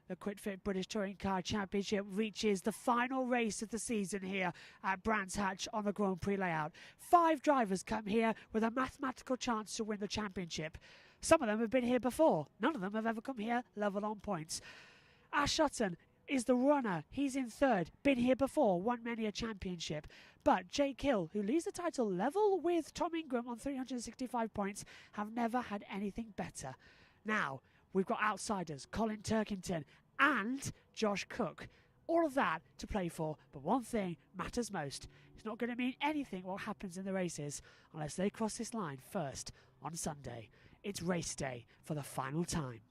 The QuickFit British Touring Car Championship reaches the final race of the season here at Brands Hatch on the Grand Prix layout. 5 drivers come here with a mathematical chance to win the championship. Some of them have been here before. None of them have ever come here level on points. Ash Sutton is the runner. He's in 3rd. Been here before, won many a championship. But Jake Hill, who leads the title level with Tom Ingram on 365 points, have never had anything better. Now, we've got outsiders, Colin Turkington and Josh Cook. All of that to play for, but one thing matters most. It's not going to mean anything what happens in the races unless they cross this line first on Sunday. It's race day for the final time.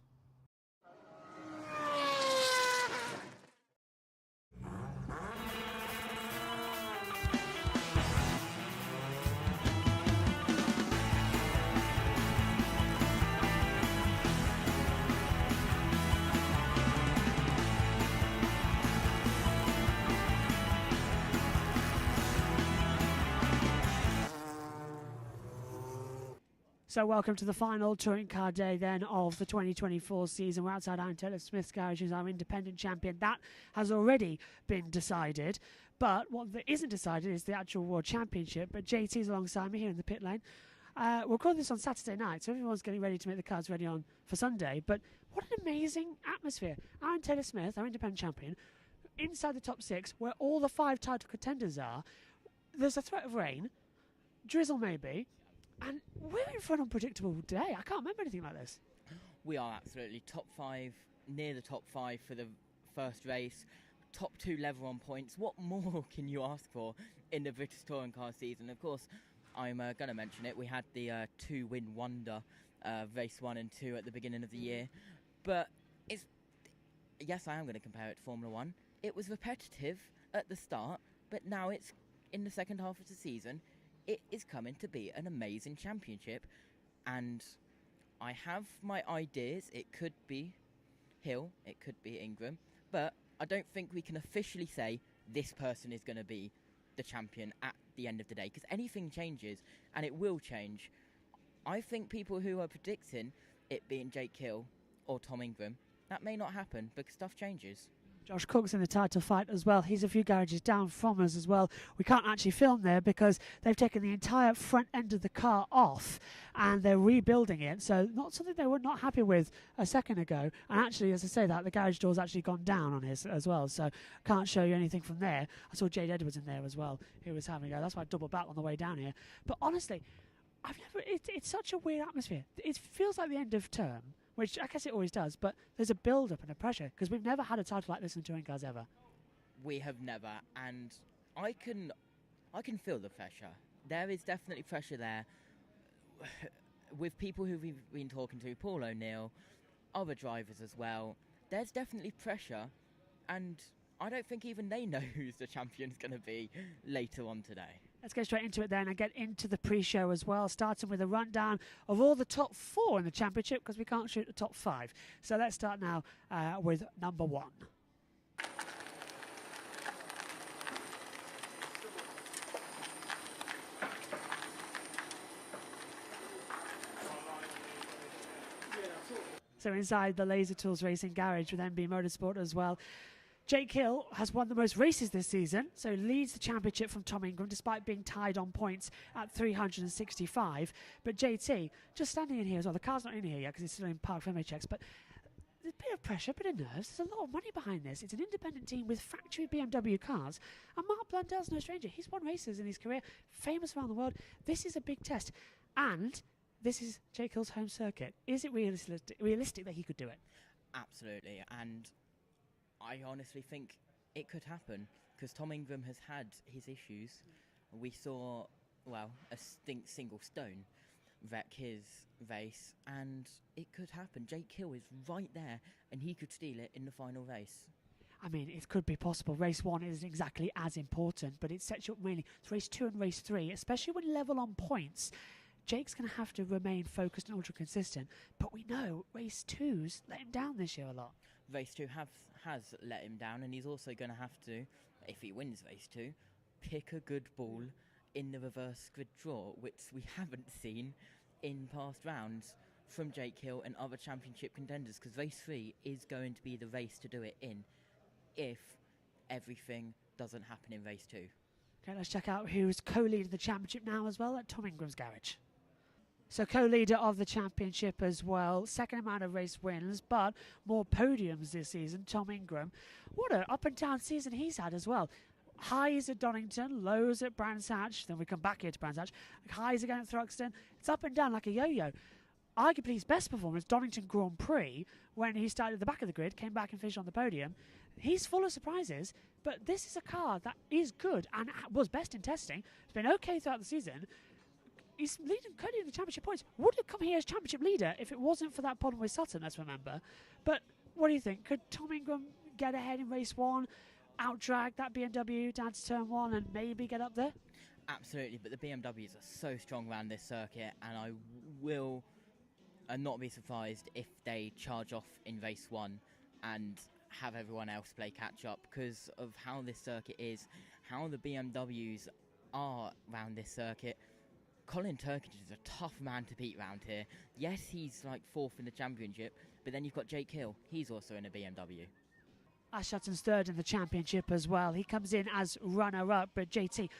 So welcome to the final touring car day then of the 2024 season. We're outside Aaron Taylor Smith's garage, who's our independent champion. That has already been decided. But what that isn't decided is the actual World Championship. But JT's alongside me here in the pit lane. We'll record this on Saturday night, so everyone's getting ready to make the cars ready on for Sunday. But what an amazing atmosphere. Aaron Taylor Smith, our independent champion, inside the top 6, where all the 5 title contenders are. There's a threat of rain, drizzle maybe. And we're in for an unpredictable day. I can't remember anything like this. We are absolutely top 5, near the top 5 for the first race. Top 2 level on points. What more can you ask for in the British Touring Car season? Of course, I'm going to mention it. We had the 2-win wonder, race 1 and 2 at the beginning of the year. But yes, I am going to compare it to Formula 1. It was repetitive at the start, but now it's in the second half of the season. It is coming to be an amazing championship, and I have my ideas. It could be Hill, it could be Ingram, but I don't think we can officially say this person is going to be the champion at the end of the day, because anything changes, and it will change. I think people who are predicting it being Jake Hill or Tom Ingram, that may not happen because stuff changes. Josh Cook's in the title fight as well. He's a few garages down from us as well. We can't actually film there because they've taken the entire front end of the car off and they're rebuilding it. So not something they were not happy with a second ago. And actually, as I say that, the garage door's actually gone down on his as well. So can't show you anything from there. I saw Jade Edwards in there as well, who was having a go. That's why I doubled back on the way down here. But honestly, it's such a weird atmosphere. It feels like the end of term, which I guess it always does, but there's a build-up and a pressure, because we've never had a title like this in touring cars ever. We have never, and I can feel the pressure. There is definitely pressure there. With people who we've been talking to, Paul O'Neill, other drivers as well, there's definitely pressure, and I don't think even they know who's the champion's going to be later on today. Let's get straight into it then and get into the pre-show as well, starting with a rundown of all the top 4 in the championship, because we can't shoot the top 5. So let's start now with number 1. So inside the Laser Tools Racing Garage with JBMotorsports as well. Jake Hill has won the most races this season, so leads the championship from Tom Ingram despite being tied on points at 365. But JT, just standing in here as well, the car's not in here yet because it's still in park for checks, but there's a bit of pressure, a bit of nerves. There's a lot of money behind this. It's an independent team with factory BMW cars, and Mark Blundell's no stranger. He's won races in his career, famous around the world. This is a big test, and this is Jake Hill's home circuit. Is it realistic that he could do it? Absolutely, and I honestly think it could happen, because Tom Ingram has had his issues. We saw, a single stone wreck his race, and it could happen. Jake Hill is right there, and he could steal it in the final race. I mean, it could be possible. Race 1 isn't exactly as important, but it sets you up mainly for race 2 and race 3, especially when level on points. Jake's going to have to remain focused and ultra-consistent, but we know race 2's let him down this year a lot. Race 2 has let him down, and he's also going to have to, if he wins race 2, pick a good ball in the reverse grid draw, which we haven't seen in past rounds. from Jake Hill and other championship contenders, because race 3 is going to be the race to do it in if everything doesn't happen in race 2. Okay, let's check out who's co-leading the championship now as well at Tom Ingram's garage. So co-leader of the championship as well, second amount of race wins, but more podiums this season, Tom Ingram. What an up and down season he's had as well. Highs at Donington, lows at Brands Hatch, then we come back here to Brands Hatch, highs again at Thruxton. It's up and down like a yo-yo. Arguably his best performance, Donington Grand Prix, when he started at the back of the grid, came back and finished on the podium. He's full of surprises, but this is a car that is good and was best in testing. It's been okay throughout the season. He's leading Cody in the championship points. Would have come here as championship leader if it wasn't for that problem with Sutton, let's remember. But what do you think? Could Tom Ingram get ahead in race 1, out-drag that BMW down to turn 1 and maybe get up there? Absolutely, but the BMWs are so strong around this circuit, and I will not be surprised if they charge off in race 1 and have everyone else play catch-up because of how this circuit is, how the BMWs are around this circuit. Colin Turkington is a tough man to beat round here. Yes, he's like 4th in the championship, but then you've got Jake Hill. He's also in a BMW. Ash Sutton's 3rd in the championship as well. He comes in as runner-up, but JT,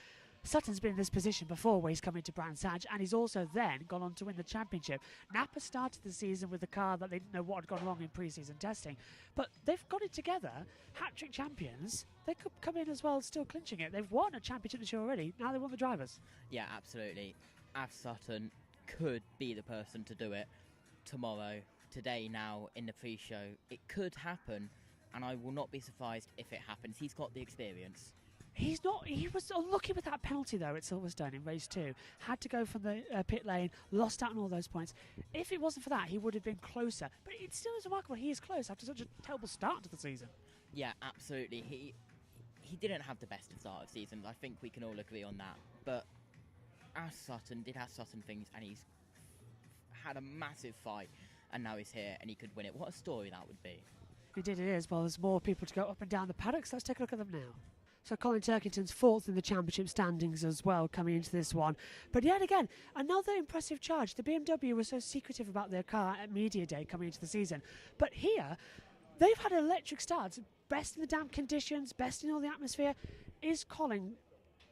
Sutton's been in this position before where he's come into Brands Hatch, and he's also then gone on to win the championship. Napa started the season with a car that they didn't know what had gone wrong in pre-season testing, but they've got it together. Hat-trick champions, they could come in as well still clinching it. They've won a championship this year already, now they want the drivers. Yeah, absolutely. Ash Sutton could be the person to do it tomorrow, today now, in the pre-show. It could happen, and I will not be surprised if it happens. He's got the experience. He was unlucky with that penalty though at Silverstone in race 2. Had to go from the pit lane, lost out on all those points. If it wasn't for that, he would have been closer. But it still is remarkable he is close after such a terrible start to the season. Yeah, absolutely. He didn't have the best start of the season. I think we can all agree on that. But Ash Sutton did have Sutton things, and he's had a massive fight, and now he's here, and he could win it. What a story that would be. He did, it is. Well, there's more people to go up and down the paddocks. Let's take a look at them now. So Colin Turkington's 4th in the championship standings as well coming into this one. But yet again, another impressive charge. The BMW was so secretive about their car at Media Day coming into the season. But here, they've had an electric start. Best in the damp conditions, best in all the atmosphere. Is Colin,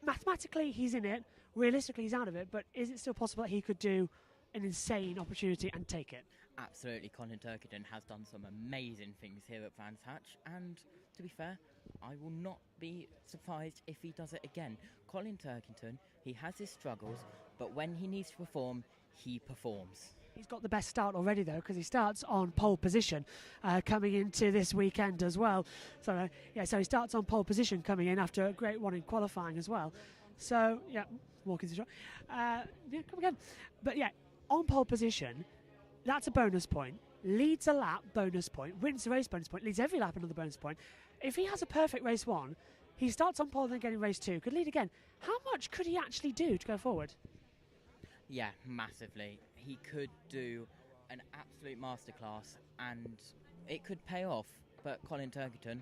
mathematically he's in it, realistically he's out of it, but is it still possible that he could do an insane opportunity and take it? Absolutely. Colin Turkington has done some amazing things here at Brands Hatch, and to be fair, I will not be surprised if he does it again. Colin Turkington, he has his struggles, but when he needs to perform, he performs. He's got the best start already though, because he starts on pole position coming into this weekend as well. So he starts on pole position coming in after a great one in qualifying as well. So yeah, walking through. Come again. But yeah, on pole position, that's a bonus point. Leads a lap, bonus point. Wins the race, bonus point. Leads every lap, another bonus point. If he has a perfect race 1, he starts on pole and then getting race 2. Could lead again. How much could he actually do to go forward? Yeah, massively. He could do an absolute masterclass, and it could pay off. But Colin Turkington,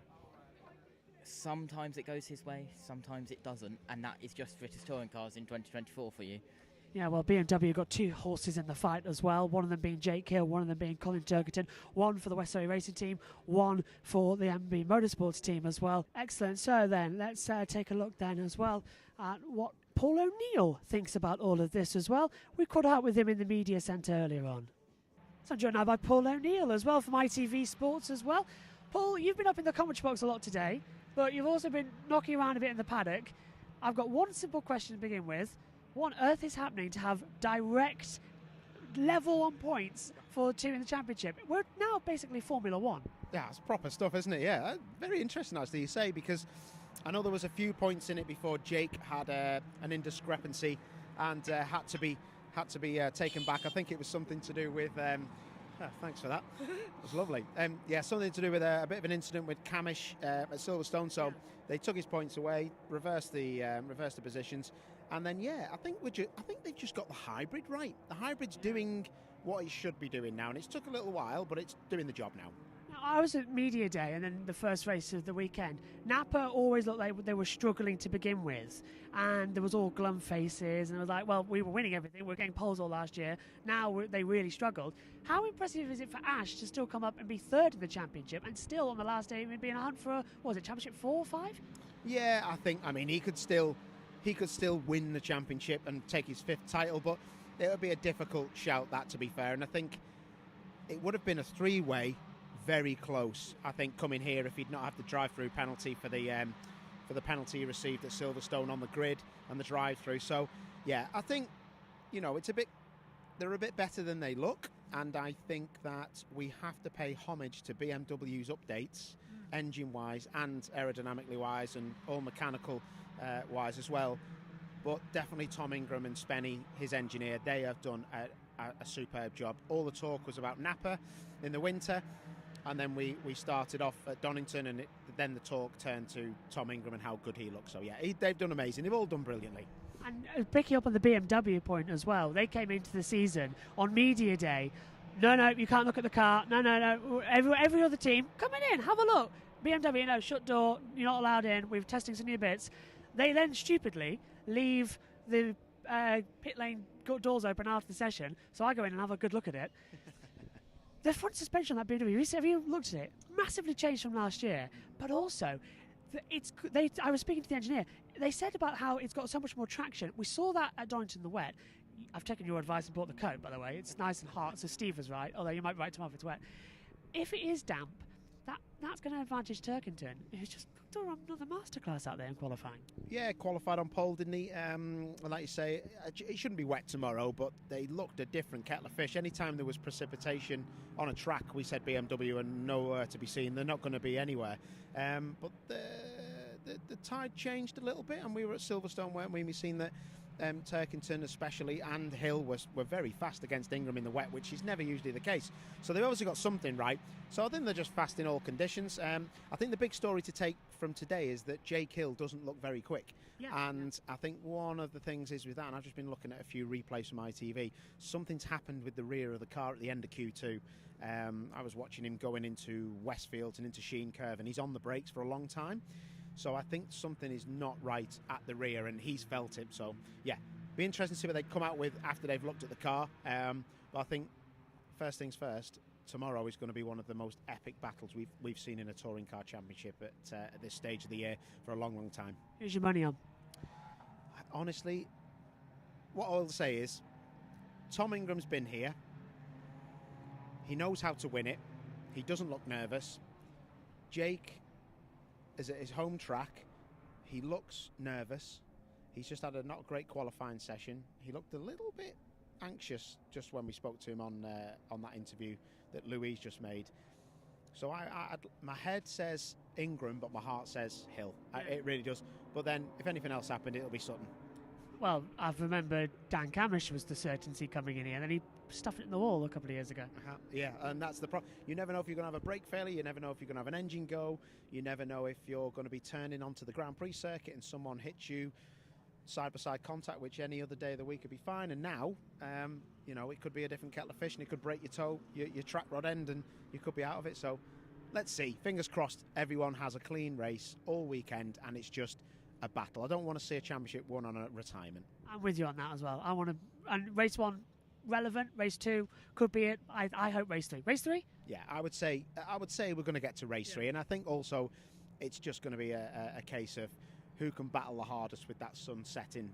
sometimes it goes his way, sometimes it doesn't, and that is just British touring cars in 2024 for you. Yeah, well, BMW got 2 horses in the fight as well, one of them being Jake Hill, one of them being Colin Turkington, one for the West Surrey Racing Team, one for the BTCC team as well. Excellent. So then, let's take a look then as well at what Paul O'Neill thinks about all of this as well. We caught up with him in the media centre earlier on. So I'm joined now by Paul O'Neill as well from ITV Sports as well. Paul, you've been up in the commentary box a lot today, but you've also been knocking around a bit in the paddock. I've got one simple question to begin with. What on earth is happening to have direct level on points for 2 in the championship? We're now basically Formula 1. Yeah, it's proper stuff, isn't it? Yeah, very interesting actually you say, because I know there was a few points in it before Jake had an indiscrepancy and had to be taken back. I think it was something to do with thanks for that. It was lovely. Something to do with a bit of an incident with Camish at Silverstone. So they took his points away, reversed the positions, and then I think they've just got the hybrid right. The hybrid's doing what it should be doing now, and it's took a little while, but it's doing the job now. Now, I was at media day and then the first race of the weekend. Napa always looked like they were struggling to begin with, and there was all glum faces, and it was like, well, we were winning everything, we were getting poles all last year, now they really struggled. How impressive is it for Ash to still come up and be third in the championship, and still on the last day be in a hunt for, what was it, championship 4 or 5? Yeah, I mean, he could still win the championship and take his 5th title, but it would be a difficult shout, that, to be fair. And I think it would have been a 3-way, very close, I think, coming here if he'd not had the drive-through penalty for the penalty he received at Silverstone on the grid and the drive-through. So, yeah, I think, you know, they're a bit better than they look, and I think that we have to pay homage to BMW's updates, engine-wise and aerodynamically-wise and all mechanical-wise as well. But definitely Tom Ingram and Spenny, his engineer, they have done a superb job. All the talk was about Napa in the winter, and then we started off at Donington, and then the talk turned to Tom Ingram and how good he looks. So, yeah, they've done amazing. They've all done brilliantly. And picking up on the BMW point as well, they came into the season on media day. No, you can't look at the car. No. Every other team, coming in, have a look. BMW, no, shut door, you're not allowed in. We're testing some new bits. They then stupidly leave the pit lane doors open after the session, so I go in and have a good look at it. The front suspension on that BMW, have you looked at it? Massively changed from last year, but also I was speaking to the engineer. They said about how it's got so much more traction. We saw that at Donington in the wet. I've taken your advice and bought the coat, by the way. It's nice and hot, so Steve was right, although you might write tomorrow if it's wet. If it is damp, that's going to advantage Turkington, who's just done another masterclass out there in qualifying. Yeah, qualified on pole, didn't he? Like you say, it shouldn't be wet tomorrow, but they looked a different kettle of fish. Anytime there was precipitation on a track, we said BMW are nowhere to be seen. They're not going to be anywhere. But the tide changed a little bit, and we were at Silverstone, weren't we? We've seen that Turkington especially and Hill were very fast against Ingram in the wet, which is never usually the case. So they've obviously got something right. So I think they're just fast in all conditions. I think the big story to take from today is that Jake Hill doesn't look very quick. I think one of the things is with that, and I've just been looking at a few replays from ITV, something's happened with the rear of the car at the end of Q2. I was watching him going into Westfield and into Sheen Curve, and he's on the brakes for a long time. So I think something is not right at the rear, and he's felt it. So, yeah, be interesting to see what they come out with after they've looked at the car. But I think, first things first, tomorrow is going to be one of the most epic battles we've seen in a touring car championship at this stage of the year for a long, long time. Who's your money on? Honestly, what I'll say is, Tom Ingram's been here. He knows how to win it. He doesn't look nervous. Jake is at his home track. He looks nervous. He's just had a not great qualifying session. He looked a little bit anxious just when we spoke to him on that interview that Louise just made. So my head says Ingram, but my heart says Hill. It really does. But then, if anything else happened, it'll be Sutton. Well, I remember Dan Camish was the certainty coming in here, and then he stuffed it in the wall a couple of years ago. Yeah, and that's the problem. You never know if you're going to have a brake failure. You never know if you're going to have an engine go. You never know if you're going to be turning onto the Grand Prix circuit and someone hits you side-by-side contact, which any other day of the week would be fine. And now, it could be a different kettle of fish, and it could break your toe, your track rod end, and you could be out of it. So let's see. Fingers crossed everyone has a clean race all weekend, and it's just a battle. I don't want to see a championship won on a retirement. I'm with you on that as well. I want to, and race 1 relevant, race 2 could be it. I hope race 3. Race 3? Yeah, I would say we're going to get to race 3, and I think also it's just going to be a case of who can battle the hardest with that sun setting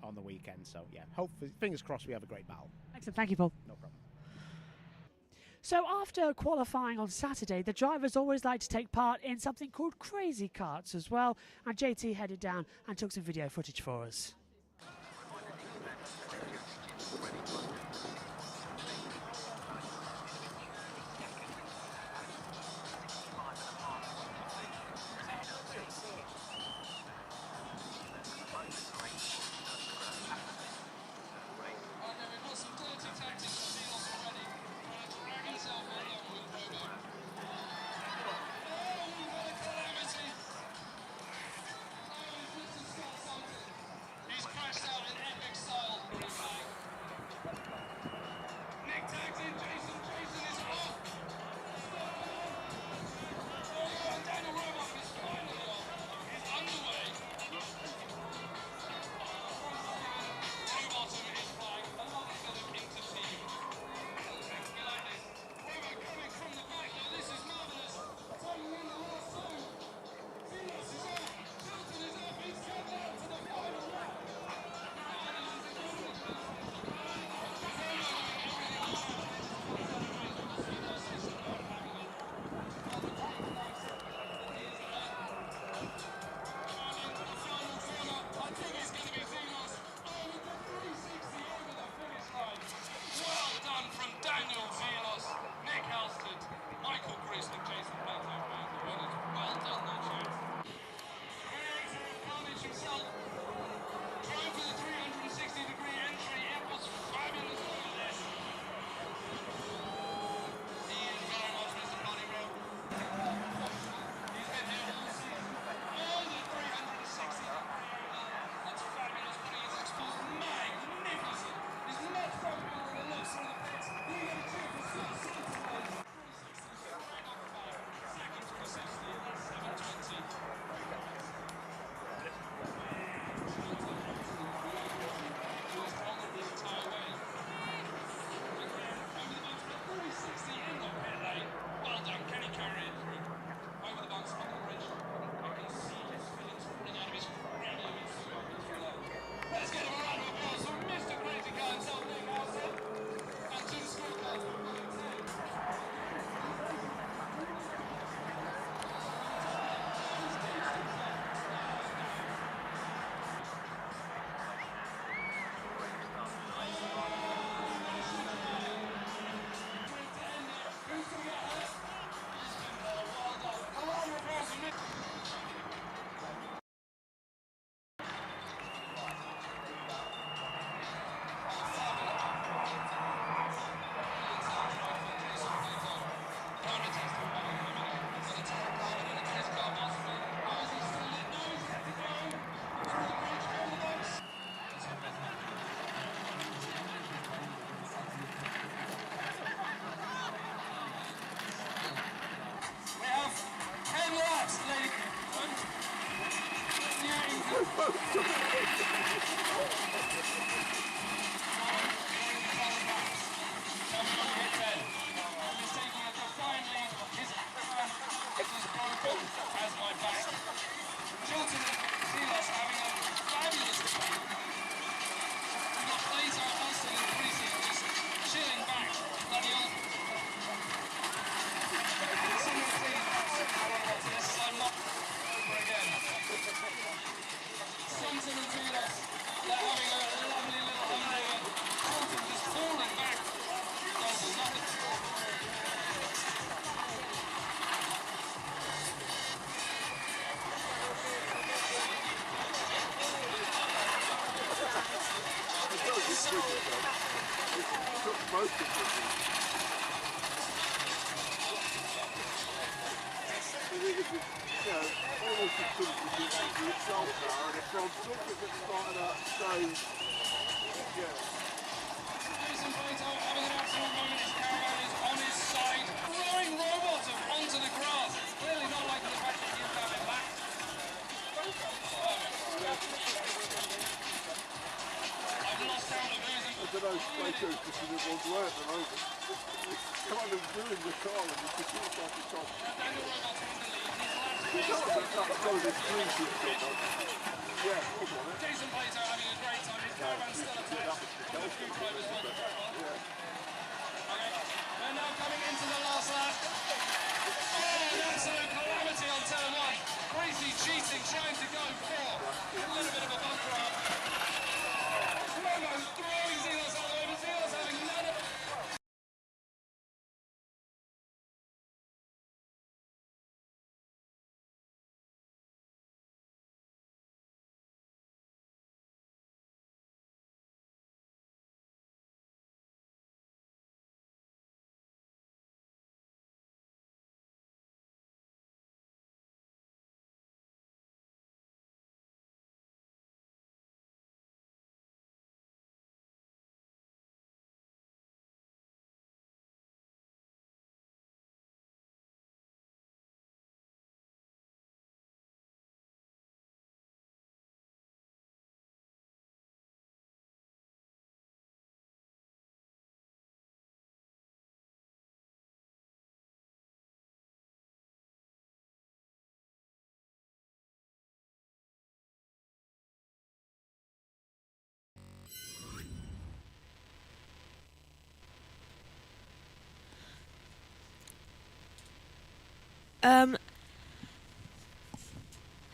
on the weekend. So yeah, hopefully, fingers crossed, we have a great battle. Excellent, thank you, Paul. No problem. So after qualifying on Saturday, the drivers always like to take part in something called Crazy Karts as well, and JT headed down and took some video footage for us.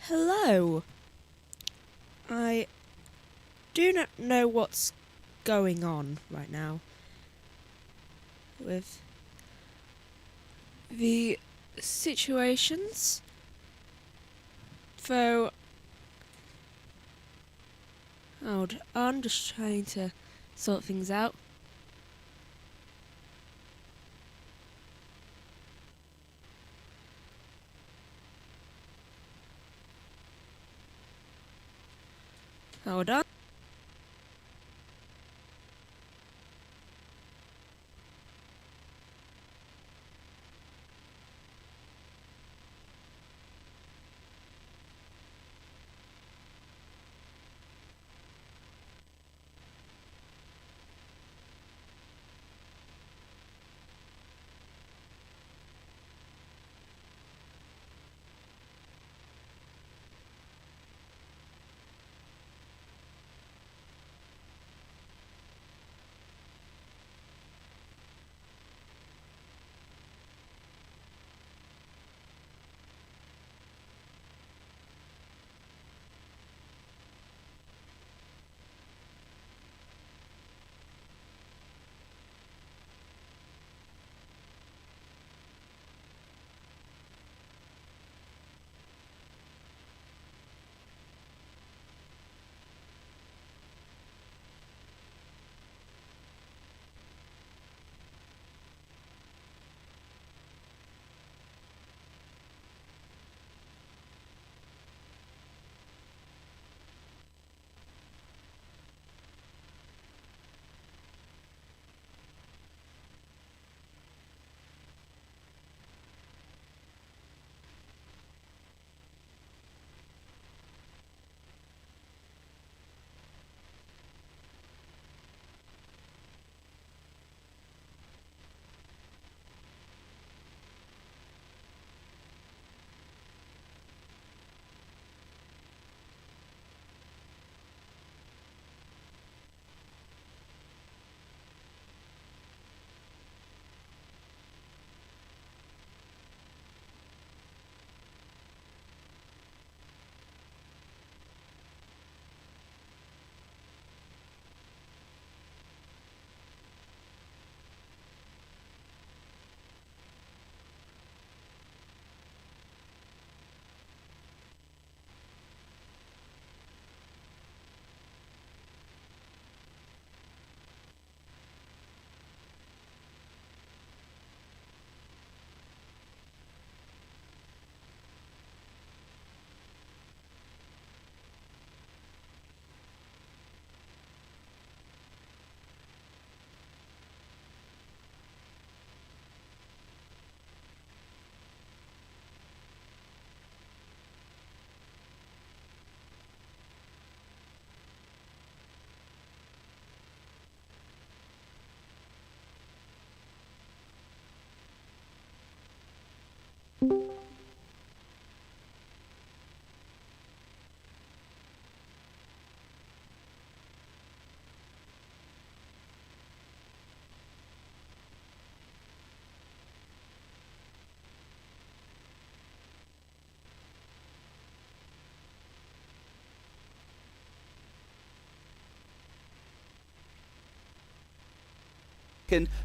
Hello. I do not know what's going on right now with the situations. So, hold on, just trying to sort things out. Hold on.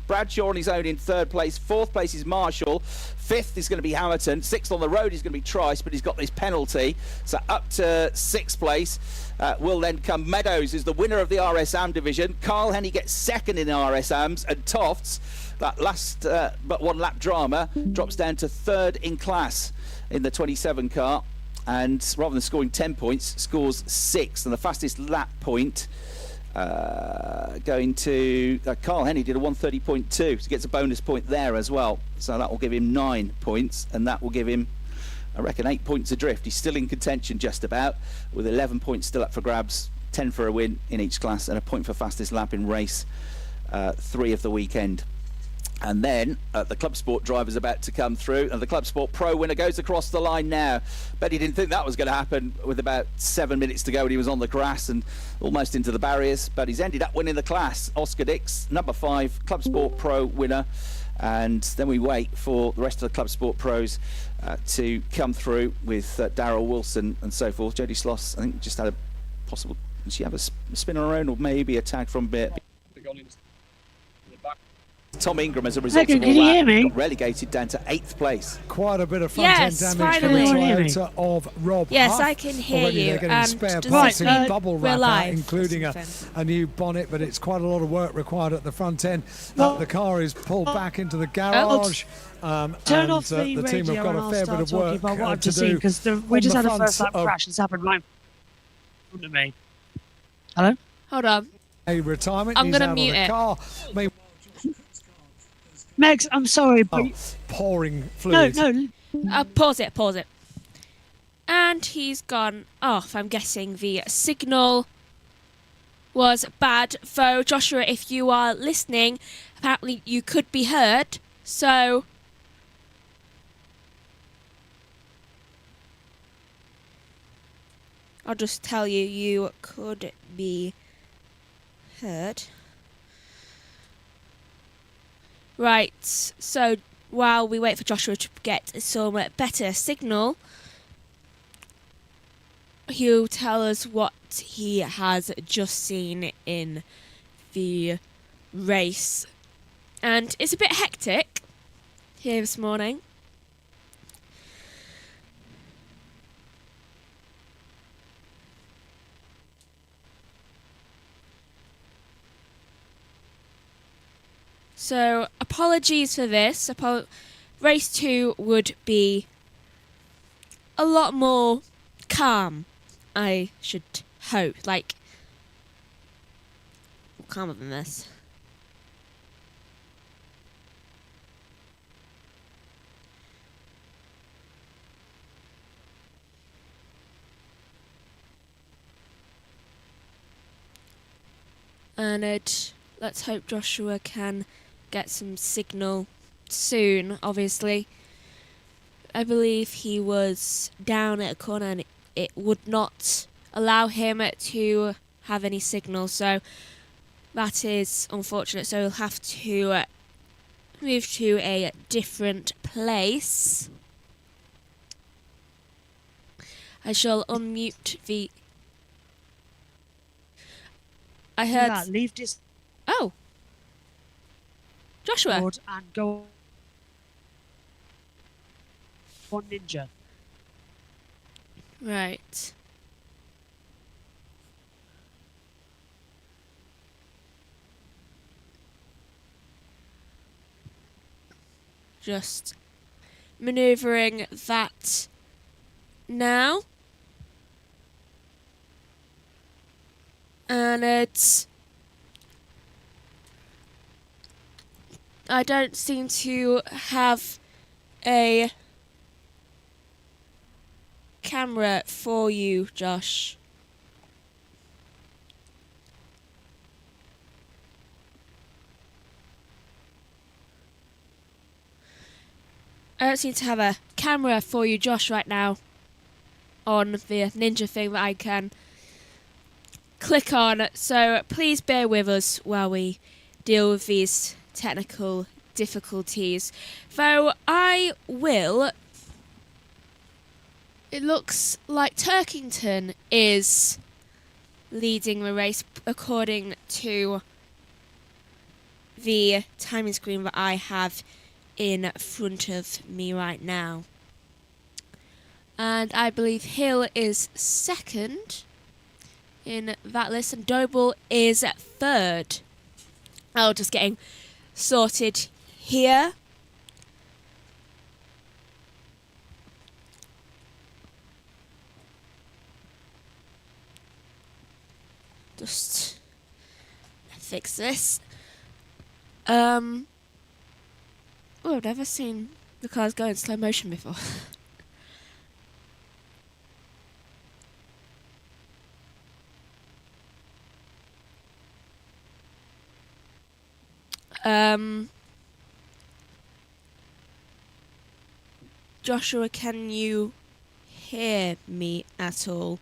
Bradshaw on his own in third place. Fourth place is Marshall. Fifth is going to be Hamilton. Sixth on the road is going to be Trice, but he's got this penalty. So up to sixth place will then come Meadows, who's the winner of the RSAM division. Carl Henny gets second in RSAMs, and Tofts, that last but one lap drama, drops down to third in class in the 27 car. And rather than scoring 10 points, scores 6. And the fastest lap point going to Carl Henny did a 1:30.2, so he gets a bonus point there as well. So that will give him 9 points, and that will give him, I reckon, 8 points adrift. He's still in contention just about, with 11 points still up for grabs, 10 for a win in each class, and a point for fastest lap in race 3 of the weekend. And then the Club Sport driver's about to come through, and the Club Sport Pro winner goes across the line now. Bet he didn't think that was going to happen with about 7 minutes to go when he was on the grass and almost into the barriers, but he's ended up winning the class. Oscar Dix, number 5, Club Sport Pro winner. And then we wait for the rest of the Club Sport Pros to come through with Darryl Wilson and so forth. Jodie Sloss, I think, just had a possible, did she have a spin on her own, or maybe a tag from Bit? Tom Ingram, as a result of all that, got relegated down to 8th place. Quite a bit of front-end damage for the Toyota of Rob Huff. I can hear Already you. they're getting spare parts in bubble wrap out, including a new bonnet, but it's quite a lot of work required at the front end. The car is pulled back into the garage. Turn off the team have got a fair bit of work about what I've to just do. seen, because we just had a first lap crash. It's happened right in front of me. Hello? Hold on. A retirement. I'm going to mute it. Megs, I'm sorry, but... pouring fluid. No. Pause it. And he's gone off. I'm guessing the signal was bad. So, Joshua, if you are listening, apparently you could be heard. So... I'll just tell you, you could be heard. Right, so while we wait for Joshua to get some better signal, he'll tell us what he has just seen in the race. And it's a bit hectic here this morning. So, apologies for this. Race 2 would be a lot more calm, I should hope. Like, calmer than this. And let's hope Joshua can get some signal soon, obviously. I believe he was down at a corner and it would not allow him to have any signal, so that is unfortunate. So he'll have to move to a different place. I shall unmute the... I heard... leave this... Oh! Joshua. And go on Ninja. Right. Just maneuvering that now. And it's... I don't seem to have a camera for you, Josh. I don't seem to have a camera for you, Josh, right now on the ninja thing that I can click on. So please bear with us while we deal with these technical difficulties. Though I will... It looks like Turkington is leading the race according to the timing screen that I have in front of me right now. And I believe Hill is second in that list, and Doble is third. Oh, just getting sorted here. Just fix this. Oh, I've never seen the cars go in slow motion before. Joshua, can you hear me at all?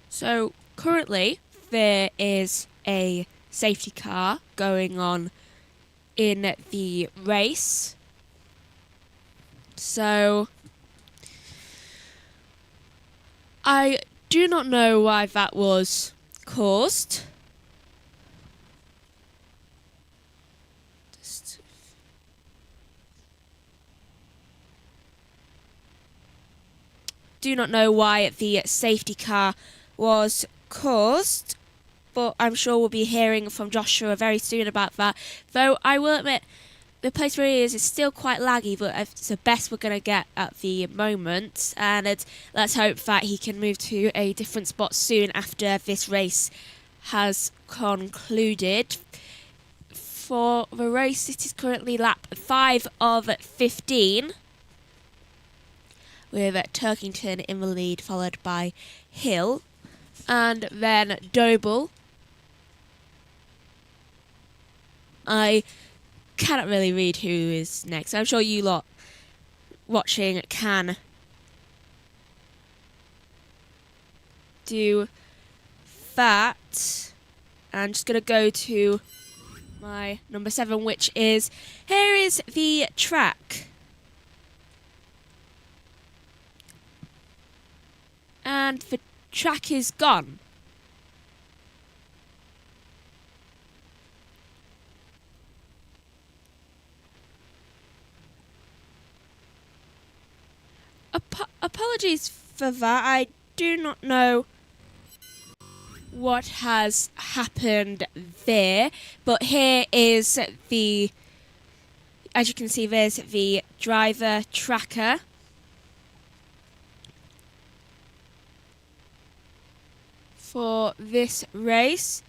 So currently there is a safety car going on in the race. So I do not know why that was caused. Do not know why the safety car was caused, but I'm sure we'll be hearing from Joshua very soon about that. Though I will admit, the place where he is still quite laggy, but it's the best we're going to get at the moment. And let's hope that he can move to a different spot soon after this race has concluded. For the race, it is currently lap 5 of 15. With Turkington in the lead, followed by Hill. And then Doble. I cannot really read who is next. I'm sure you lot watching can do that. I'm just going to go to my number 7, which is, here is the track. And the track is gone. Apologies for that. I do not know what has happened there. But here is the, as you can see, there's the driver tracker. For this race.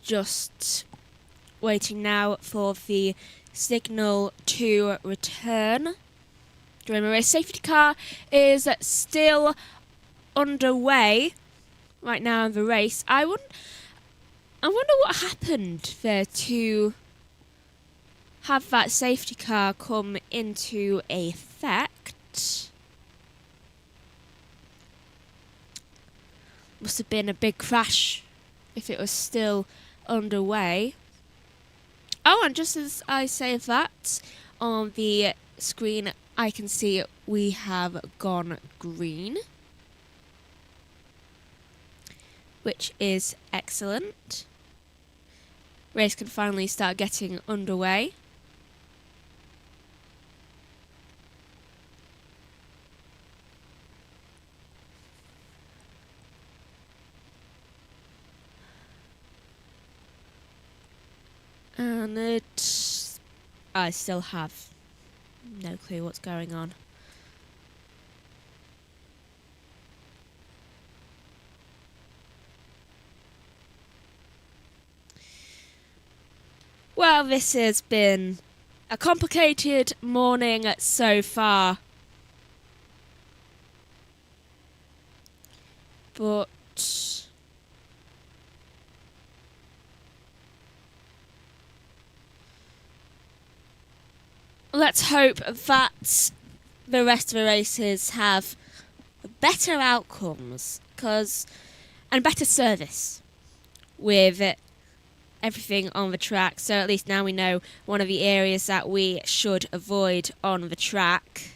Just waiting now for the signal to return during the race. Safety car is still underway right now in the race. I wonder what happened there to have that safety car come into effect. Must have been a big crash if it was still underway. Oh, and just as I say that, on the screen I can see we have gone green, which is excellent. Race can finally start getting underway. And I still have No clue what's going on. Well, this has been a complicated morning so far. But let's hope that the rest of the races have better outcomes and better service with everything on the track. So at least now we know one of the areas that we should avoid on the track.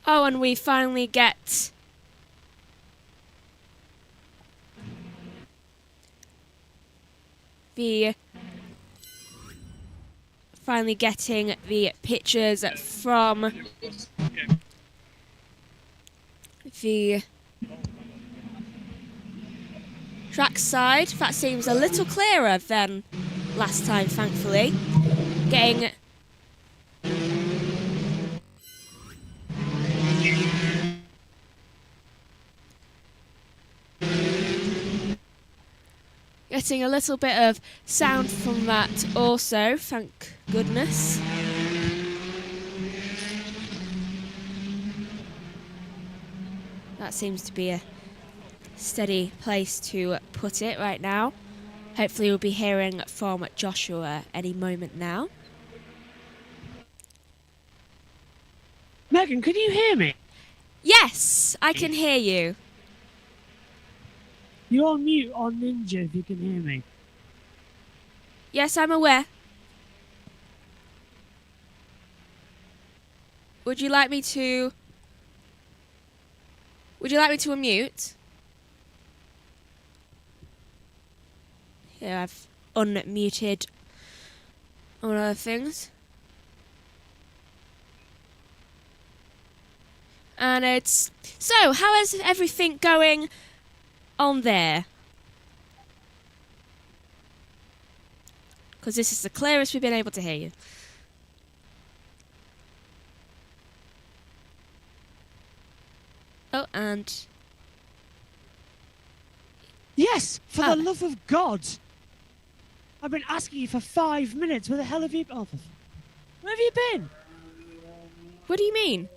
Oh, and we finally get getting the pictures from the track side. That seems a little clearer than last time, thankfully. Getting a little bit of sound from that also, thank goodness. That seems to be a steady place to put it right now. Hopefully we'll be hearing from Joshua any moment now. Megan, can you hear me? Yes, I can hear you. You're on mute on Ninja if you can hear me. Yes, I'm aware. Would you like me to unmute? Here, I've unmuted all other things. And it's... So, how is everything going on there? Because this is the clearest we've been able to hear you. Oh, and... Yes, for the love of God. I've been asking you for 5 minutes. Where the hell have you been? Where have you been? What do you mean?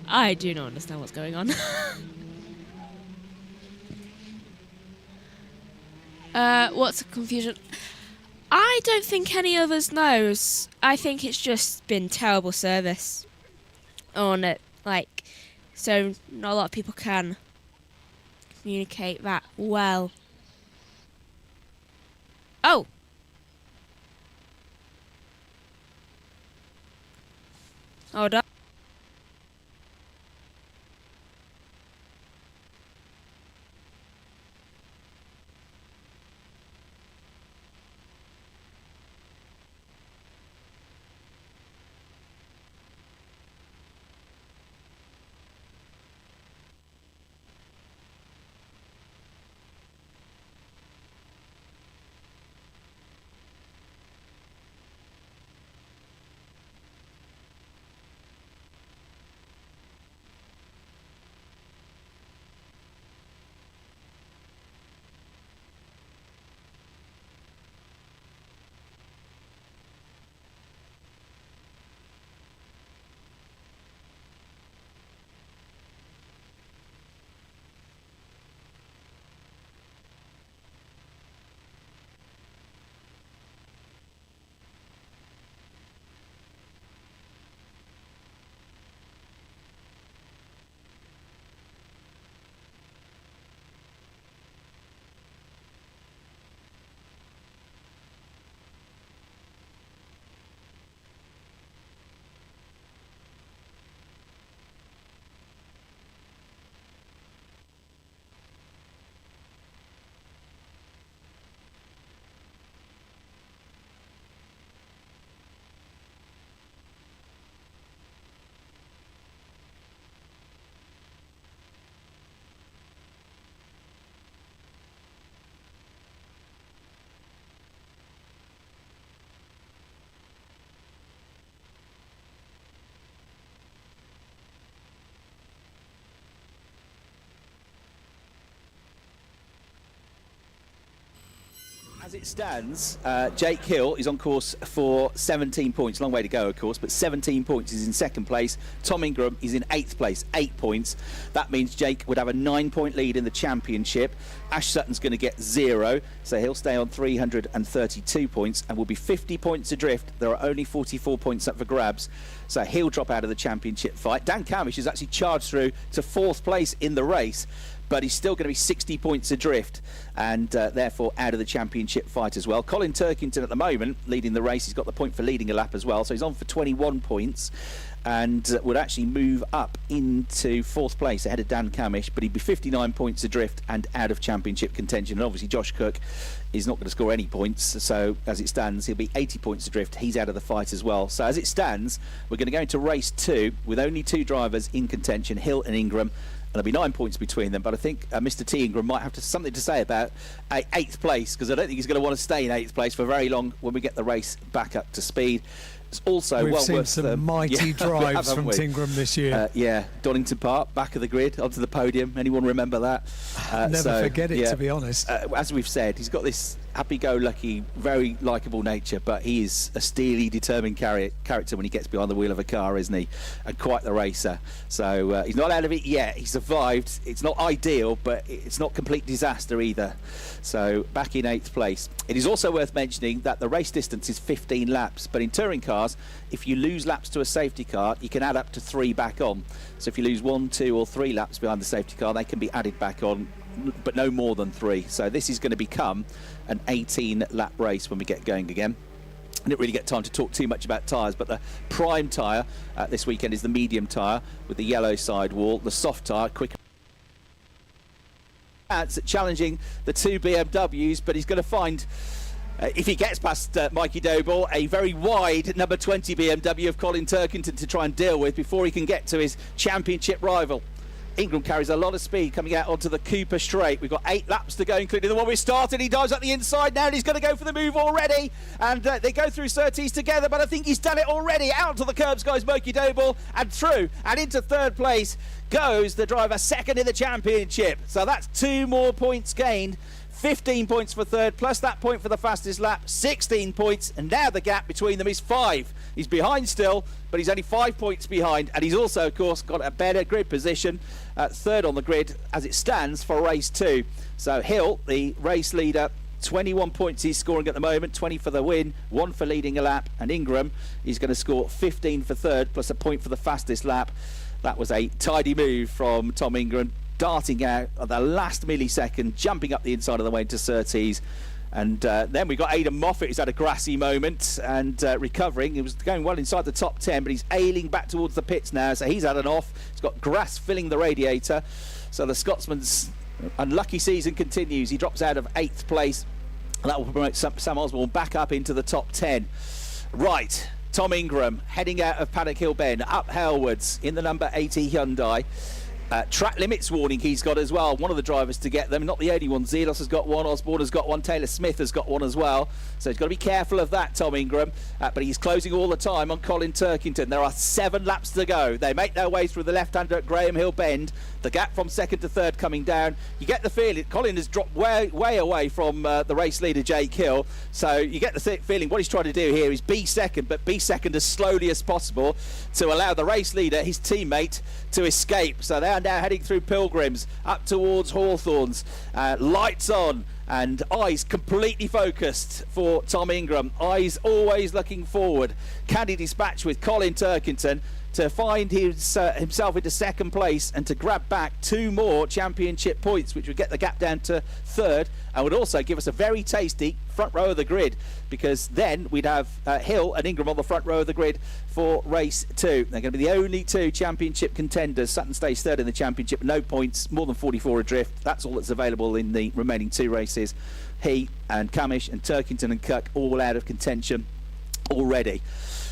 I do not understand what's going on. What's the confusion? I don't think any of us knows. I think it's just been terrible service on it, so not a lot of people can communicate that well. Oh! Hold on. As it stands, Jake Hill is on course for 17 points. Long way to go, of course, but 17 points. Is in second place. Tom Ingram is in 8th place, 8 points. That means Jake would have a 9-point lead in the championship. Ash Sutton's going to get 0, so he'll stay on 332 points and will be 50 points adrift. There are only 44 points up for grabs, so he'll drop out of the championship fight. Dan Camish is actually charged through to 4th place in the race, but he's still going to be 60 points adrift and therefore out of the championship fight as well. Colin Turkington at the moment leading the race. He's got the point for leading a lap as well, so he's on for 21 points and would actually move up into 4th place ahead of Dan Camish, but he'd be 59 points adrift and out of championship contention. And obviously Josh Cook is not going to score any points, so as it stands he'll be 80 points adrift. He's out of the fight as well. So as it stands, we're going to go into race 2 with only 2 drivers in contention, Hill and Ingram. There'll be 9 points between them, but I think Mr. T. Ingram might have something to say about 8th place, because I don't think he's going to want to stay in 8th place for very long when we get the race back up to speed. It's also We've well seen worth some mighty drives from Tingram this year. Yeah, Donington Park, back of the grid, onto the podium. Anyone remember that? Never forget it, to be honest. As we've said, he's got this happy-go-lucky, very likeable nature, but he is a steely, determined character when he gets behind the wheel of a car, isn't he? And quite the racer. So he's not out of it yet. He survived. It's not ideal, but it's not complete disaster either. So back in 8th place. It is also worth mentioning that the race distance is 15 laps, but in touring cars, if you lose laps to a safety car, you can add up to 3 back on. So if you lose 1, 2 or 3 laps behind the safety car, they can be added back on, but no more than 3. So this is going to become an 18-lap race when we get going again. I didn't really get time to talk too much about tyres, but the prime tyre this weekend is the medium tyre with the yellow sidewall. The soft tyre, quicker. That's challenging the 2 BMWs, but he's going to find, if he gets past Mikey Doble, a very wide number 20 BMW of Colin Turkington to try and deal with before he can get to his championship rival. Ingram carries a lot of speed coming out onto the Cooper straight. We've got 8 laps to go, including the one we started. He dives up the inside now, and he's going to go for the move already. And they go through Surtees together, but I think he's done it already. Out to the curbs goes Mikey Doble, and through and into 3rd place goes the driver 2nd in the championship. So that's 2 more points gained. 15 points for 3rd, plus that point for the fastest lap, 16 points, and now the gap between them is 5. He's behind still, but he's only 5 points behind, and he's also, of course, got a better grid position, 3rd on the grid as it stands for race 2. So Hill, the race leader, 21 points he's scoring at the moment, 20 for the win, 1 for leading a lap, and Ingram is going to score 15 for 3rd, plus a point for the fastest lap. That was a tidy move from Tom Ingram, darting out at the last millisecond, jumping up the inside of the way into Surtees. And then we got Aidan Moffat, who's had a grassy moment and recovering. He was going well inside the top 10, but he's ailing back towards the pits now, so he's had an off. He's got grass filling the radiator. So the Scotsman's unlucky season continues. He drops out of 8th place, and that will promote Sam Osborne back up into the top 10. Right, Tom Ingram heading out of Paddock Hill Bend, up Halewards in the number 80 Hyundai. Track limits warning he's got as well. One of the drivers to get them, not the only one. Zelos has got one, Osborne has got one, Taylor Smith has got one as well. So he's got to be careful of that, Tom Ingram. But he's closing all the time on Colin Turkington. There are 7 laps to go. They make their way through the left-hander at Graham Hill Bend. The gap from 2nd to 3rd coming down. You get the feeling Colin has dropped way away from the race leader Jake Hill. So you get the feeling what he's trying to do here is be second, but be second as slowly as possible to allow the race leader, his teammate, to escape. So they are now heading through Pilgrims up towards Hawthorns. Lights on and eyes completely focused for Tom Ingram. Eyes always looking forward. Can he dispatch with Colin Turkington to find himself into 2nd place and to grab back 2 more championship points, which would get the gap down to 3rd and would also give us a very tasty front row of the grid, because then we'd have Hill and Ingram on the front row of the grid for race 2. They're going to be the only 2 championship contenders. Sutton stays 3rd in the championship, no points, more than 44 adrift. That's all that's available in the remaining 2 races. He and Camish and Turkington and Cook all out of contention already.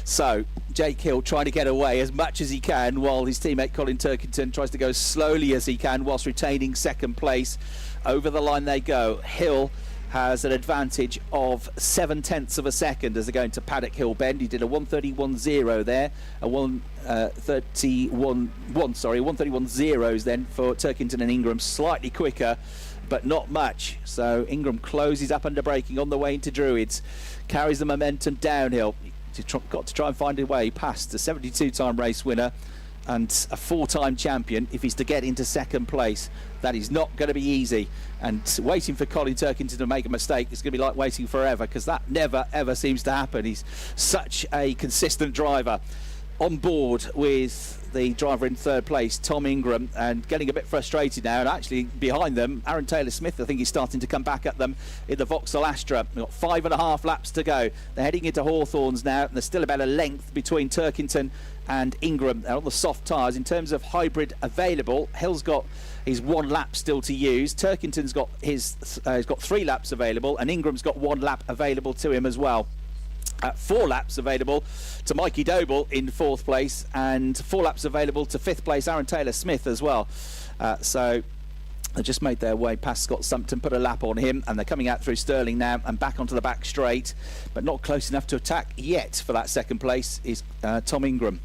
So Jake Hill trying to get away as much as he can, while his teammate Colin Turkington tries to go as slowly as he can whilst retaining 2nd place. Over the line they go. Hill has an advantage of 7/10 of a second as they're going to Paddock Hill Bend. He did a 1:31.0 there, a 1:31.0 then for Turkington and Ingram, slightly quicker but not much. So Ingram closes up under braking on the way into Druids, carries the momentum downhill. Got to try and find a way past the 72-time race winner and a 4-time champion if he's to get into second place. That is not going to be easy, and waiting for Colin Turkington to make a mistake is going to be like waiting forever, because that never ever seems to happen. He's such a consistent driver. On board with the driver in third place, Tom Ingram, and getting a bit frustrated now, and actually behind them Aaron Taylor-Smith, I think he's starting to come back at them in the Vauxhall Astra. We've got 5.5 laps to go. They're heading into Hawthorns now, and there's still about a length between Turkington and Ingram. They're on the soft tyres. In terms of hybrid available, Hill's got his 1 lap still to use. Turkington's got his he's got 3 laps available, and Ingram's got 1 lap available to him as well. 4 laps available to Mikey Doble in 4th place, and 4 laps available to 5th place Aaron Taylor-Smith as well. So they just made their way past Scott Sumpton, put a lap on him, and they're coming out through Stirling now and back onto the back straight, but not close enough to attack yet for that second place is Tom Ingram.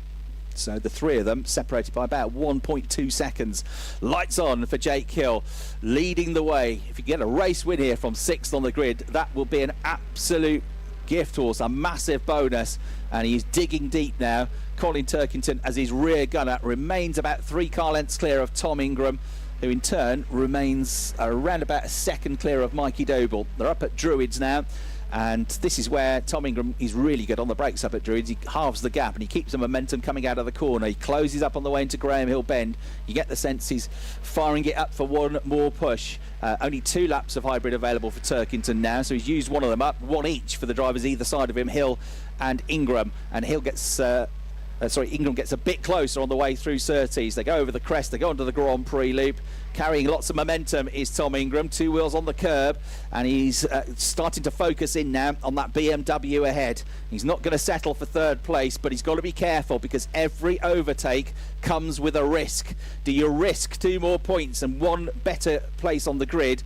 So the 3 of them separated by about 1.2 seconds. Lights on for Jake Hill, leading the way. If you get a race win here from 6th on the grid, that will be an absolute gift horse, a massive bonus, and he's digging deep now. Colin Turkington, as his rear gunner, remains about 3 car lengths clear of Tom Ingram, who in turn remains around about a second clear of Mikey Doble. They're up at Druids now, and this is where Tom Ingram is really good on the brakes up at Druids. He halves the gap and he keeps the momentum coming out of the corner. He closes up on the way into Graham Hill Bend. You get the sense he's firing it up for 1 more push. Only 2 laps of hybrid available for Turkington now, so he's used 1 of them up, 1 each for the drivers either side of him, Hill and Ingram. And Hill gets Ingram gets a bit closer on the way through Surtees. They go over the crest, they go onto the Grand Prix loop. Carrying lots of momentum is Tom Ingram, 2 wheels on the curb, and he's starting to focus in now on that BMW ahead. He's not going to settle for 3rd place, but he's got to be careful, because every overtake comes with a risk. Do you risk 2 more points and 1 better place on the grid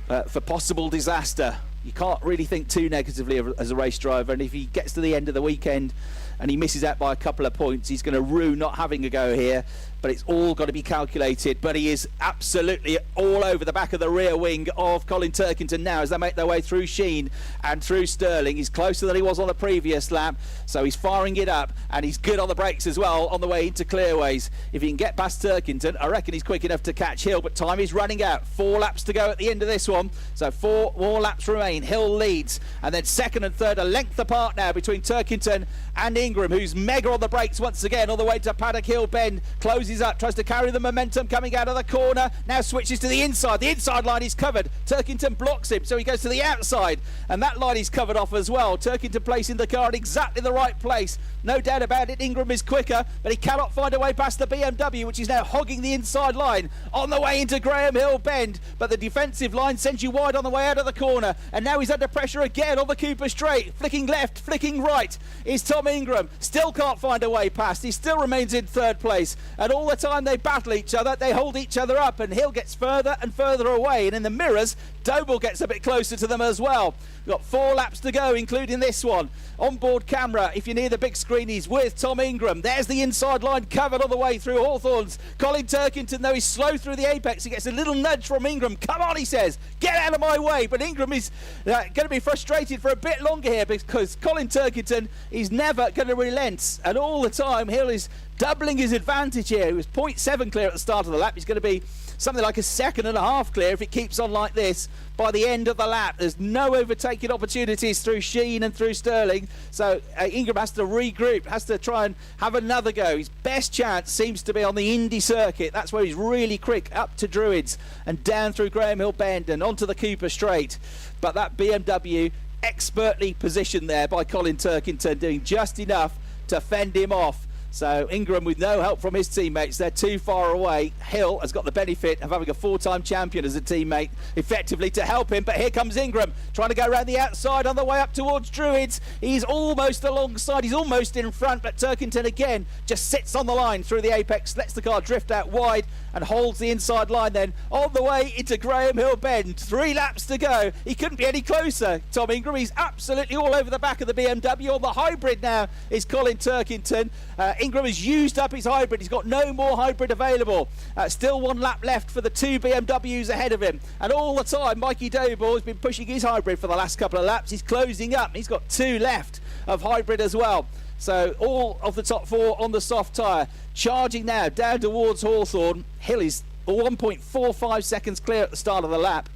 for possible disaster? You can't really think too negatively as a race driver, and if he gets to the end of the weekend and he misses out by a couple of points, he's going to rue not having a go here. But it's all got to be calculated. But he is absolutely all over the back of the rear wing of Colin Turkington now as they make their way through Sheen and through Stirling. He's closer than he was on the previous lap, so he's firing it up, and he's good on the brakes as well on the way into Clearways. If he can get past Turkington, I reckon he's quick enough to catch Hill, but time is running out. 4 laps to go at the end of this one, so 4 more laps remain. Hill leads, and then 2nd and 3rd a length apart now between Turkington and Ingram, who's mega on the brakes once again on the way to Paddock Hill Bend. Closes up, tries to carry the momentum coming out of the corner, now switches to the inside. The inside line is covered. Turkington blocks him, so he goes to the outside, and that line is covered off as well. Turkington placing the car in exactly the right place. No doubt about it, Ingram is quicker, but he cannot find a way past the BMW, which is now hogging the inside line on the way into Graham Hill Bend. But the defensive line sends you wide on the way out of the corner, and now he's under pressure again on the Cooper Straight. Flicking left, flicking right is Tom Ingram. Still can't find a way past. He still remains in 3rd place, and all the time they battle each other, they hold each other up, and Hill gets further and further away, and in the mirrors Doble gets a bit closer to them as well. We've got 4 laps to go, including this one. Onboard camera, if you're near the big screen, he's with Tom Ingram. There's the inside line covered on the way through Hawthorns. Colin Turkington, though, he's slow through the apex. He gets a little nudge from Ingram. Come on, he says, get out of my way. But Ingram is going to be frustrated for a bit longer here, because Colin Turkington is never going to relent. And all the time, Hill is doubling his advantage here. He was 0.7 clear at the start of the lap. He's going to be something like a 2.5 clear if it keeps on like this by the end of the lap. There's no overtaking opportunities through Sheen and through Stirling, so Ingram has to regroup, has to try and have another go. His best chance seems to be on the Indy circuit. That's where he's really quick, up to Druids and down through Graham Hill Bend and onto the Cooper Straight. But that BMW expertly positioned there by Colin Turkington, doing just enough to fend him off. So Ingram, with no help from his teammates, they're too far away. Hill has got the benefit of having a 4-time champion as a teammate effectively to help him, but here comes Ingram trying to go around the outside on the way up towards Druids. He's almost alongside, he's almost in front, but Turkington again just sits on the line through the apex, lets the car drift out wide and holds the inside line then on the way into Graham Hill Bend. 3 laps to go. He couldn't be any closer, Tom Ingram. He's absolutely all over the back of the BMW. On the hybrid now is Colin Turkington. Ingram has used up his hybrid. He's got no more hybrid available. Still 1 lap left for the 2 BMWs ahead of him. And all the time, Mikey Doble has been pushing his hybrid for the last couple of laps. He's closing up. He's got 2 left of hybrid as well. So all of the top 4 on the soft tyre. Charging now down towards Hawthorn. Hill is 1.45 seconds clear at the start of the lap.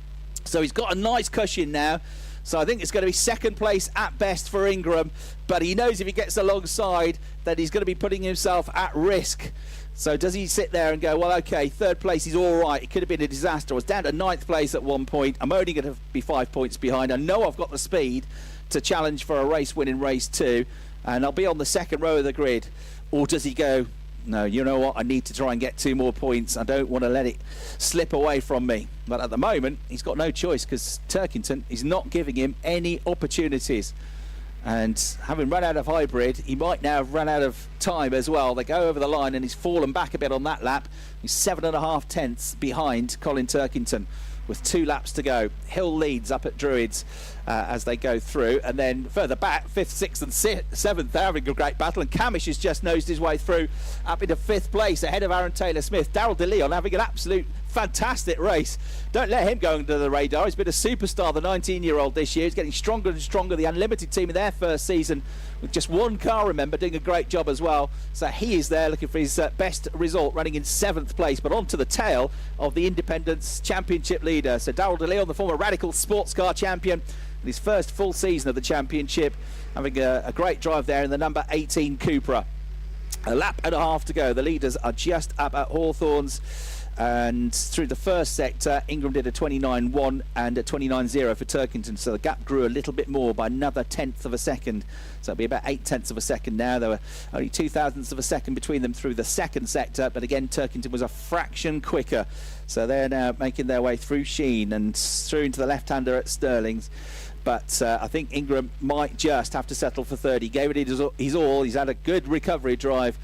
So he's got a nice cushion now. So I think it's going to be second place at best for Ingram. But he knows if he gets alongside that he's going to be putting himself at risk. So does he sit there and go, well, OK, third place is all right. It could have been a disaster. I was down to 9th place at one point. I'm only going to be 5 points behind. I know I've got the speed to challenge for a race win in race 2. And I'll be on the second row of the grid. Or does he go, no, you know what, I need to try and get 2 more points. I don't want to let it slip away from me. But at the moment, he's got no choice because Turkington is not giving him any opportunities. And having run out of hybrid, he might now have run out of time as well. They go over the line and he's fallen back a bit on that lap. He's 7.5 tenths behind Colin Turkington with 2 laps to go. Hill leads up at Druids as they go through, and then further back 5th, 6th and 7th they're having a great battle, and Camish has just nosed his way through up into 5th place ahead of Aaron Taylor-Smith. Daryl DeLeon having an absolute fantastic race. Don't let him go under the radar. He's been a superstar, the 19-year-old this year. He's getting stronger and stronger. The Unlimited team in their first season with just 1 car, remember, doing a great job as well. So he is there looking for his best result, running in 7th place, but onto the tail of the Independence Championship leader. So Daryl DeLeon, the former Radical sports car champion, in his first full season of the championship, having a great drive there in the number 18 Cupra. A lap and a half to go. The leaders are just up at Hawthorns. And through the first sector, Ingram did a 29.1 and a 29.0 for Turkington, so the gap grew a little bit more by another 1/10 of a second. So it'll be about 8/10 of a second now. There were only 0.02 of a second between them through the second sector, but again Turkington was a fraction quicker. So they're now making their way through Sheen and through into the left-hander at Stirling's. But I think Ingram might just have to settle for third. He gave it his all. He's had a good recovery drive,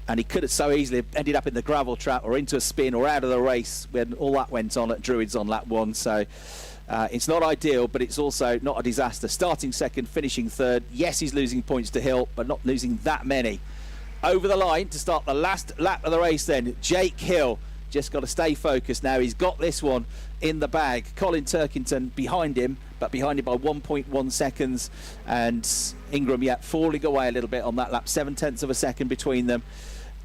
and he could have so easily ended up in the gravel trap or into a spin or out of the race when all that went on at Druids on lap 1. So it's not ideal, but it's also not a disaster. Starting second, finishing third. Yes, he's losing points to Hill, but not losing that many. Over the line to start the last lap of the race then, Jake Hill. Just got to stay focused now. He's got this one in the bag. Colin Turkington behind him, but behind him by 1.1 seconds. And Ingram, yet falling away a little bit on that lap. 7/10 of a second between them.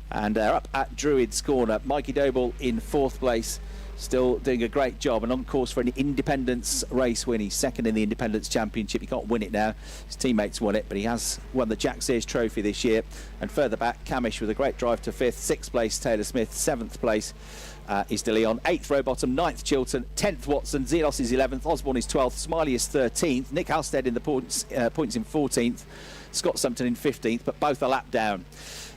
And they're up at Druids Corner. Mikey Doble in 4th place, still doing a great job and on course for an Independence race win. He's second in the Independence Championship. He can't win it now. His teammates won it, but he has won the Jack Sears Trophy this year. And further back, Camish with a great drive to 5th. 6th place, Taylor Smith. 7th place is De Leon. 8th, Rowbottom. 9th, Chilton. 10th, Watson. Xenos is 11th. Osborne is 12th. Smiley is 13th. Nick Halstead in the points in 14th. Scott Sumpton in 15th, but both a lap down.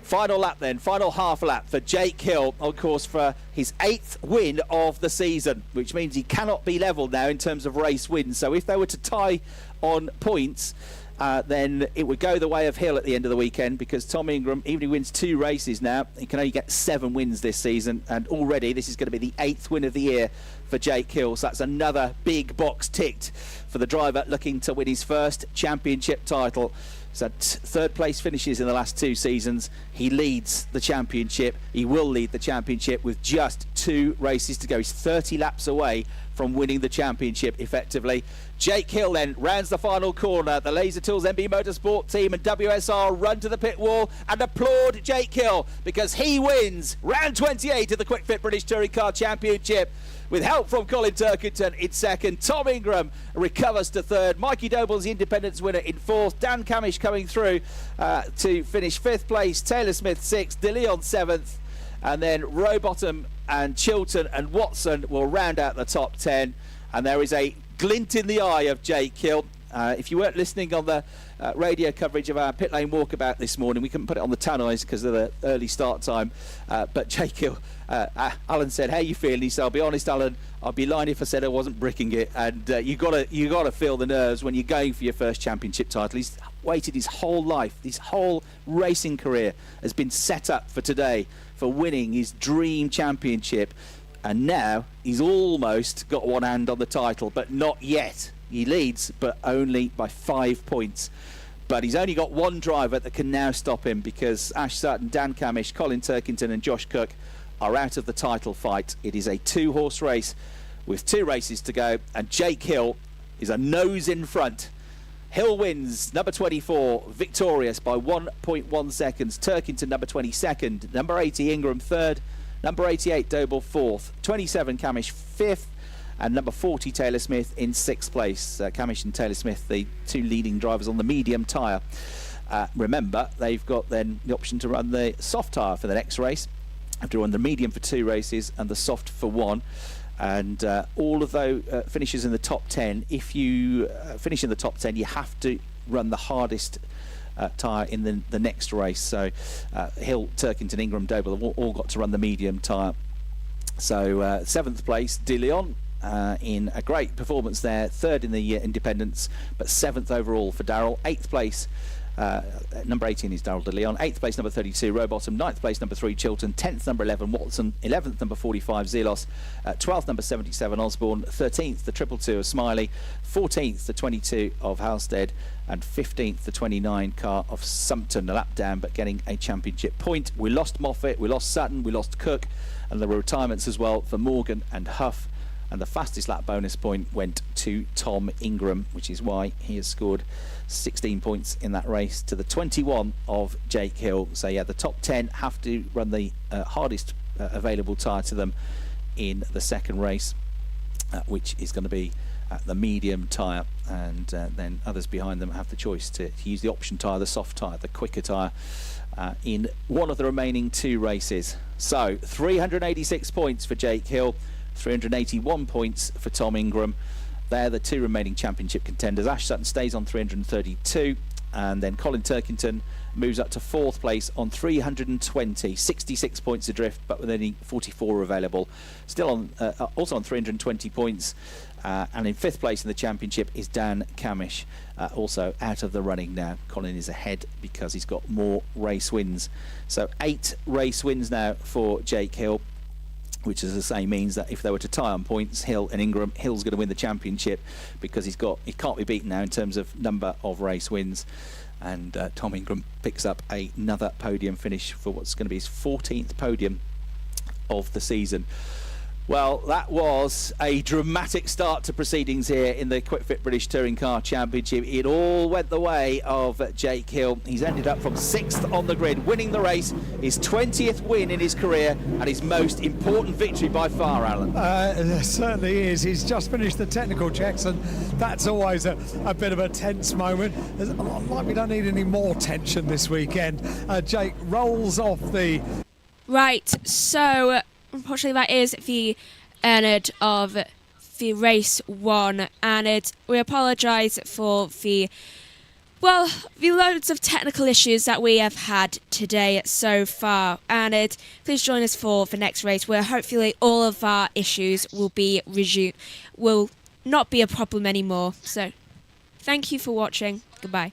Final lap then, final half lap for Jake Hill, of course, for his 8th win of the season, which means he cannot be levelled now in terms of race wins. So if they were to tie on points, then it would go the way of Hill at the end of the weekend, because Tom Ingram, even if he wins 2 races now, he can only get 7 wins this season, and already this is going to be the 8th win of the year for Jake Hill. So that's another big box ticked for the driver looking to win his first championship title. So 3rd place finishes in the last 2 seasons. He leads the championship. He will lead the championship with just 2 races to go. He's 30 laps away from winning the championship effectively. Jake Hill then rounds the final corner. The Laser Tools MB Motorsport team and WSR run to the pit wall and applaud Jake Hill because he wins round 28 of the Quick Fit British Touring Car Championship. With help from Colin Turkington in 2nd, Tom Ingram recovers to 3rd, Mikey Doble's the Independence winner in 4th, Dan Camish coming through to finish 5th place, Taylor Smith 6th, De Leon 7th, and then Rowbottom and Chilton and Watson will round out the top 10. And there is a glint in the eye of Jake Hill. If you weren't listening on the radio coverage of our pit lane walkabout this morning, we couldn't put it on the tannoys because of the early start time. But Jake Hill, Alan said, "How you feeling?" He said, "I'll be honest, Alan, I'd be lying if I said I wasn't bricking it." And you gotta feel the nerves when you're going for your first championship title. He's waited his whole life, his whole racing career has been set up for today, for winning his dream championship. And now he's almost got one hand on the title, but not yet. He leads, but only by 5 points. but he's only got one driver that can now stop him, because Ash Sutton, Dan Camish, Colin Turkington and Josh Cook are out of the title fight. It is a 2-horse race with 2 races to go, and Jake Hill is a nose in front. Hill wins, number 24, victorious by 1.1 seconds. Turkington, number 22nd. Number 80, Ingram, 3rd. Number 88, Doble, 4th. 27, Camish, 5th. And number 40, Taylor Smith, in 6th place. Camish and Taylor Smith, the 2 leading drivers on the medium tyre. Remember, they've got then the option to run the soft tyre for the next race. Have to run the medium for 2 races and the soft for 1. And all of those finishes in the top 10, if you finish in the top 10, you have to run the hardest tyre in the next race. So Hill, Turkington, Ingram, Doble have all got to run the medium tyre. So 7th place, De Leon, in a great performance there. 3rd in the independents, but 7th overall for Darrell. 8th place, number 18 is Darrell De Leon. 8th place, number 32, Rowbottom. 9th place, number 3, Chilton. 10th, number 11, Watson. 11th, number 45, Zelos. 12th, number 77, Osborne. 13th, the 222 of Smiley. 14th, the 22 of Halstead. And 15th, the 29 car of Sumpton. A lap down, but getting a championship point. We lost Moffat, we lost Sutton, we lost Cook, and there were retirements as well for Morgan and Huff. And the fastest lap bonus point went to Tom Ingram, which is why he has scored 16 points in that race to the 21 of Jake Hill. So yeah, the top 10 have to run the hardest available tyre to them in the second race, which is going to be the medium tyre, and then others behind them have the choice to use the option tyre, the soft tyre, the quicker tyre, in one of the remaining 2 races. So 386 points for Jake Hill, 381 points for Tom Ingram. They're the 2 remaining championship contenders. Ash Sutton stays on 332, and then Colin Turkington moves up to 4th place on 320, 66 points adrift, but with only 44 available. Still on, also on 320 points, and in 5th place in the championship is Dan Camish, also out of the running now. Colin is ahead because he's got more race wins. So 8 race wins now for Jake Hill, which, as I say, means that if they were to tie on points, Hill and Ingram, Hill's going to win the championship because he can't be beaten now in terms of number of race wins. And Tom Ingram picks up another podium finish for what's going to be his 14th podium of the season. Well, that was a dramatic start to proceedings here in the Quick Fit British Touring Car Championship. It all went the way of Jake Hill. He's ended up from 6th on the grid, winning the race, his 20th win in his career, and his most important victory by far, Alan. It certainly is. He's just finished the technical checks, and that's always a bit of a tense moment. Like we don't need any more tension this weekend. Jake rolls off the... Right, so... unfortunately, that is the end of the race 1, and we apologise for the loads of technical issues that we have had today so far. And please join us for the next race, where hopefully all of our issues will be resumed, will not be a problem anymore. So, thank you for watching. Goodbye.